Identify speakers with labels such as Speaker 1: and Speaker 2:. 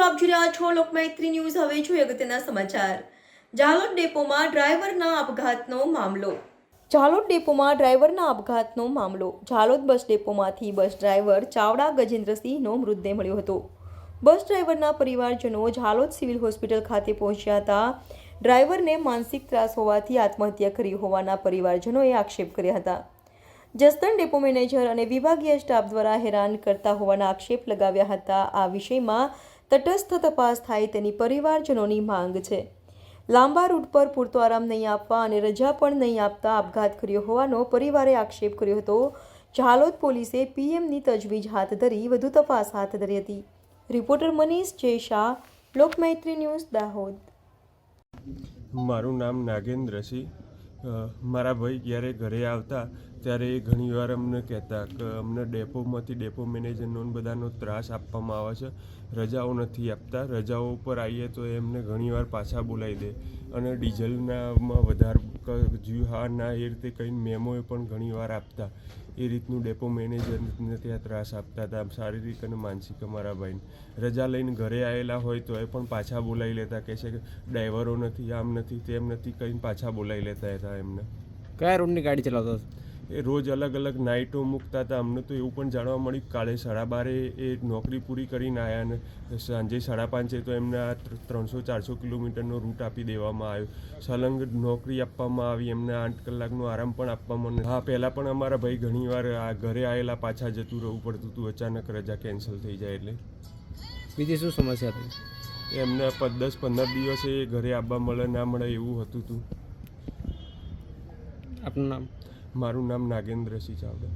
Speaker 1: આપ જોઈ રહ્યા છો લોકમૈત્રી ન્યૂઝ। હવે જોઈએ અગત્યના સમાચાર। ઝાલોદ ડેપોમાં ડ્રાઈવરના આપઘાતનો મામલો। ઝાલોદ ડેપોમાં ડ્રાઈવરના આપઘાતનો મામલો। ઝાલોદ બસ ડેપોમાંથી બસ ડ્રાઈવર ચાવડા ગજેન્દ્રસિંહનો મૃતદેહ મળ્યો હતો। બસ ડ્રાઈવરના પરિવારજનો ઝાલોદ સિવિલ હોસ્પિટલ ખાતે પહોંચ્યા હતા। ડ્રાઈવરને માનસિક ત્રાસ હોવાથી આત્મહત્યા કરી હોવાના પરિવારજનોએ આક્ષેપ કર્યા હતા। જસદણ ડેપો મેનેજર અને વિભાગીય સ્ટાફ દ્વારા હેરાન કરતા હોવાના આક્ષેપ લગાવ્યા હતા। આ વિષયમાં તટસ્થ તપાસ થાય તેની પરિવારજનોની માંગ છે। લાંબા રૂટ પર પૂરતો આરામ નહીં આપવા અને રજા પણ નહીં આપતા આપઘાત કર્યો હોવાનો પરિવારે આક્ષેપ કર્યો હતો। ઝાલોદ પોલીસે પીએમની તજવીજ હાથ ધરી વધુ તપાસ હાથ ધરી હતી। રિપોર્ટર મનીષ જે શાહ, લોકમૈત્રી ન્યૂઝ, દાહોદ।
Speaker 2: મારું નામ નાગેન્દ્રસિંહ। મારા ભાઈ જ્યારે ઘરે આવતા ત્યારે એ ઘણીવાર અમને કહેતા કે અમને ડેપો મેનેજરનો બધાનો ત્રાસ આપવામાં આવે છે, રજાઓ નથી આપતા। રજાઓ ઉપર આવીએ તો એમને ઘણીવાર પાછા બોલાવી દે અને ડીઝલનામાં વધારે જીવહાના એ રીતે કંઈ મેમોએ પણ ઘણીવાર આપતા। એ રીતનું ડેપો મેનેજરને ત્યાં ત્રાસ આપતા હતા, શારીરિક અને માનસિક। અમારા ભાઈને રજા લઈને ઘરે આવેલા હોય તો એ પણ પાછા બોલાવી લેતા, કહે છે કે ડ્રાઈવરો નથી, આમ નથી, તેમ નથી, કંઈ પાછા બોલાવી લેતા હતા એમને।
Speaker 3: કયા રૂટની ગાડી ચલાવતો હતો?
Speaker 2: એ રોજ અલગ અલગ નાઇટો મૂકતા હતા। અમને તો એવું પણ જાણવા મળ્યું કાલે 12:30 એ નોકરી પૂરી કરીને આવ્યા અને સાંજે 5:30 તો એમને આ 300-400 કિલોમીટરનો રૂટ આપી દેવામાં આવ્યો। સલંગ નોકરી આપવામાં આવી, એમને 8 કલાકનો આરામ પણ આપવામાં હા, પહેલાં પણ અમારા ભાઈ ઘણીવાર આ ઘરે આવેલા પાછા જતું રહેવું પડતું હતું, અચાનક રજા કેન્સલ થઈ જાય એટલે।
Speaker 3: બીજી શું સમસ્યા હતી?
Speaker 2: એમને 10-15 દિવસે ઘરે આવવા મળે ના મળે એવું હતું હતું।
Speaker 3: આપનું નામ?
Speaker 2: મારું નામ નાગેન્દ્રસિંહ ચાવડા।